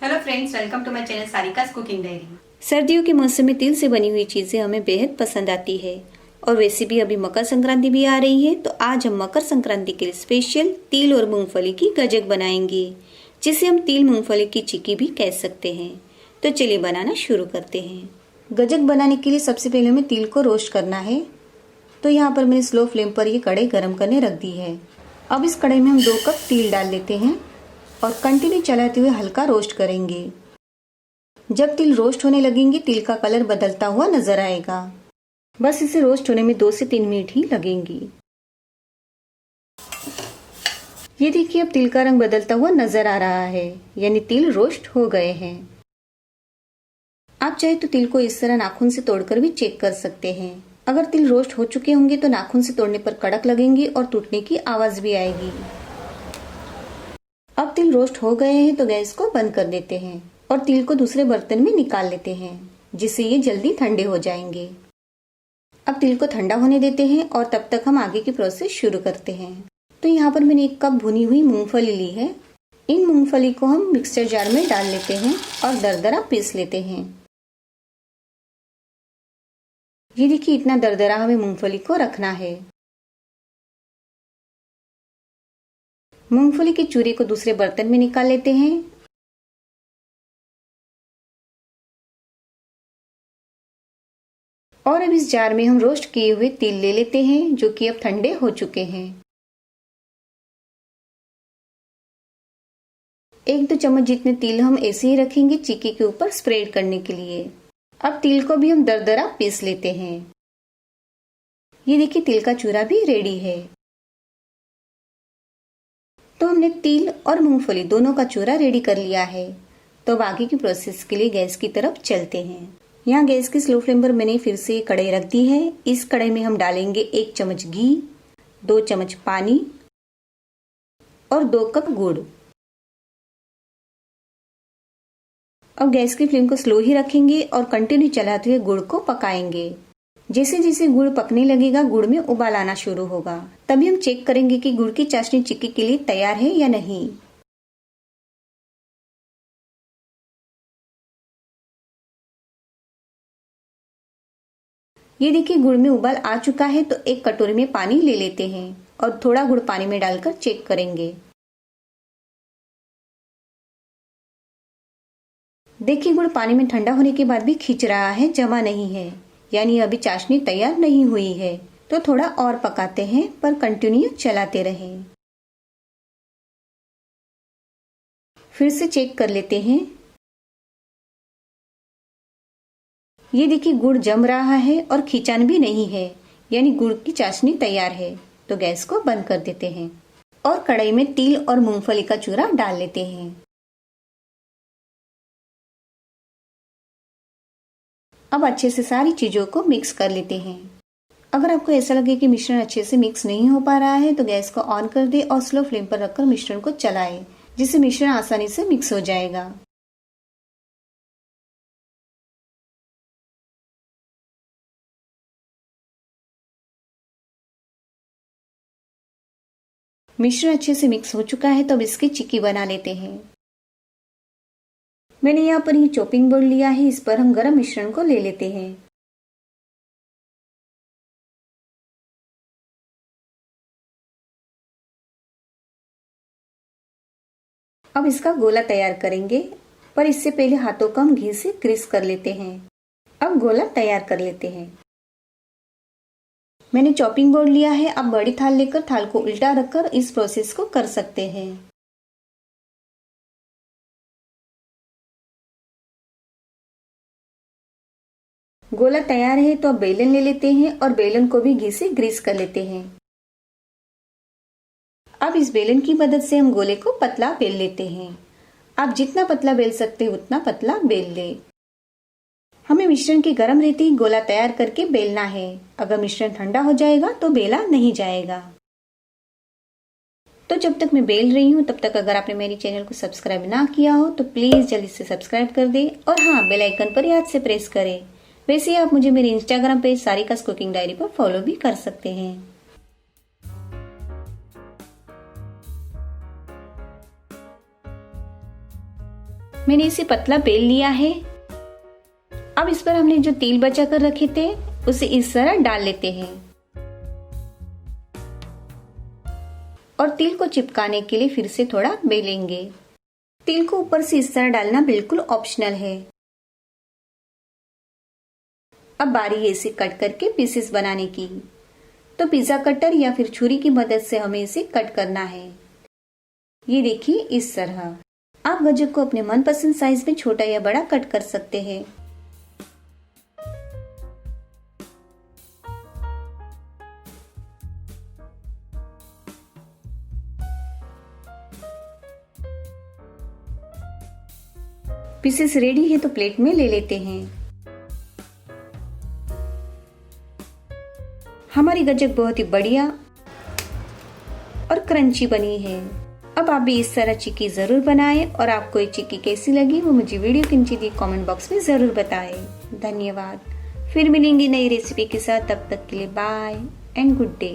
Hello friends, welcome to my channel Sarika's cooking diary. सर्दियों के मौसम में तिल से बनी हुई चीजें हमें बेहद पसंद आती है और वैसे भी अभी मकर संक्रांति भी आ रही है, तो आज हम मकर संक्रांति के लिए स्पेशल तिल और मूंगफली की गजक बनाएंगे, जिसे हम तिल मूंगफली की चिक्की भी कह सकते हैं। तो चलिए बनाना शुरू करते हैं। गजक बनाने के लिए सबसे पहले हमें तिल को रोस्ट करना है। तो यहाँ पर मैंने स्लो फ्लेम पर ये कढ़ाई गर्म करने रख दी है। अब इस कढ़ाई में हम 2 कप तिल डाल लेते हैं और कंटिन्यू चलाते हुए हल्का रोस्ट करेंगे। जब तिल रोस्ट होने लगेंगे, तिल का कलर बदलता हुआ नजर आएगा। बस इसे रोस्ट होने में 2 से 3 मिनट ही लगेंगी। ये देखिए, अब तिल का रंग बदलता हुआ नजर आ रहा है, यानी तिल रोस्ट हो गए हैं। आप चाहे तो तिल को इस तरह नाखून से तोड़कर भी चेक कर सकते हैं। अगर तिल रोस्ट हो चुके होंगे तो नाखून से तोड़ने पर कड़क लगेंगे और टूटने की आवाज भी आएगी। अब तिल रोस्ट हो गए हैं तो गैस को बंद कर देते हैं और तिल को दूसरे बर्तन में निकाल लेते हैं, जिससे ये जल्दी ठंडे हो जाएंगे। अब तिल को ठंडा होने देते हैं और तब तक हम आगे की प्रोसेस शुरू करते हैं। तो यहाँ पर मैंने 1 कप भुनी हुई मूंगफली ली है। इन मूंगफली को हम मिक्सर जार में डाल लेते हैं और दरदरा पीस लेते हैं। ये देखिए, इतना दरदरा हमें मूंगफली को रखना है। मूंगफली के चूरे को दूसरे बर्तन में निकाल लेते हैं। और अब इस जार में हम रोस्ट किए हुए तिल ले लेते हैं, जो कि अब ठंडे हो चुके हैं। 1-2 चम्मच जितने तिल हम ऐसे ही रखेंगे चिक्की के ऊपर स्प्रेड करने के लिए। अब तिल को भी हम दरदरा पीस लेते हैं। ये देखिए, तिल का चूरा भी रेडी है। तो हमने तिल और मूंगफली दोनों का चूरा रेडी कर लिया है। तो अब आगे की प्रोसेस के लिए गैस की तरफ चलते हैं। यहाँ गैस की स्लो फ्लेम पर मैंने फिर से कढ़ाई रख दी है। इस कढ़ाई में हम डालेंगे 1 चम्मच घी, 2 चम्मच पानी और 2 कप गुड़। अब गैस की फ्लेम को स्लो ही रखेंगे और कंटिन्यू चलाते हुए गुड़ को पकाएंगे। जैसे जैसे गुड़ पकने लगेगा, गुड़ में उबाल आना शुरू होगा। तभी हम चेक करेंगे कि गुड़ की चाशनी चिक्की के लिए तैयार है या नहीं। ये देखिए, गुड़ में उबाल आ चुका है। तो एक कटोरी में पानी ले लेते हैं और थोड़ा गुड़ पानी में डालकर चेक करेंगे। देखिए, गुड़ पानी में ठंडा होने के बाद भी खिंच रहा है, जमा नहीं है, यानी अभी चाशनी तैयार नहीं हुई है। तो थोड़ा और पकाते हैं, पर कंटिन्यू चलाते रहें। फिर से चेक कर लेते हैं। ये देखिए, गुड़ जम रहा है और खिंचान भी नहीं है, यानी गुड़ की चाशनी तैयार है। तो गैस को बंद कर देते हैं और कढ़ाई में तिल और मूंगफली का चूरा डाल लेते हैं। अब अच्छे से सारी चीजों को मिक्स कर लेते हैं। अगर आपको ऐसा लगे कि मिश्रण अच्छे से मिक्स नहीं हो पा रहा है तो गैस को ऑन कर दे और स्लो फ्लेम पर रखकर मिश्रण को चलाएं, जिससे मिश्रण आसानी से मिक्स हो जाएगा। मिश्रण अच्छे से मिक्स हो चुका है, तो अब इसकी चिक्की बना लेते हैं। मैंने यहाँ पर ये चॉपिंग बोर्ड लिया है, इस पर हम गरम मिश्रण को ले लेते हैं। अब इसका गोला तैयार करेंगे, पर इससे पहले हाथों को हम घी से ग्रीस कर लेते हैं। अब गोला तैयार कर लेते हैं। मैंने चॉपिंग बोर्ड लिया है। अब बड़ी थाल लेकर थाल को उल्टा रखकर इस प्रोसेस को कर सकते हैं। गोला तैयार है, तो अब बेलन ले लेते हैं और बेलन को भी घी से ग्रीस कर लेते हैं। अब इस बेलन की मदद से हम गोले को पतला बेल लेते हैं। आप जितना पतला बेल सकते हैं उतना पतला बेल ले। हमें मिश्रण के गर्म रहते ही गोला तैयार करके बेलना है। अगर मिश्रण ठंडा हो जाएगा तो बेला नहीं जाएगा। तो जब तक मैं बेल रही हूँ तब तक अगर आपने मेरी चैनल को सब्सक्राइब ना किया हो तो प्लीज जल्दी से सब्सक्राइब कर दे और हाँ, बेल आइकन पर याद से प्रेस करें। वैसे आप मुझे मेरे इंस्टाग्राम पेज सारिका's कुकिंग डायरी पर फॉलो भी कर सकते हैं। मैंने इसे पतला बेल लिया है। अब इस पर हमने जो तेल बचा कर रखे थे उसे इस तरह डाल लेते हैं और तिल को चिपकाने के लिए फिर से थोड़ा बेलेंगे। तिल को ऊपर से इस तरह डालना बिल्कुल ऑप्शनल है। अब बारी है इसे कट करके पीसेस बनाने की। तो पिज्जा कटर या फिर छुरी की मदद से हमें इसे कट करना है। ये देखिए इस तरह। आप गजक को अपने मनपसंद साइज में छोटा या बड़ा कट कर सकते हैं। पीसेस रेडी है तो प्लेट में ले लेते हैं। हमारी गजक बहुत ही बढ़िया और क्रंची बनी है। अब आप भी इस तरह चिक्की जरूर बनाएं और आपको ये चिक्की कैसी लगी वो मुझे वीडियो के नीचे दिए कमेंट बॉक्स में जरूर बताएं। धन्यवाद। फिर मिलेंगे नई रेसिपी के साथ, तब तक के लिए बाय एंड गुड डे।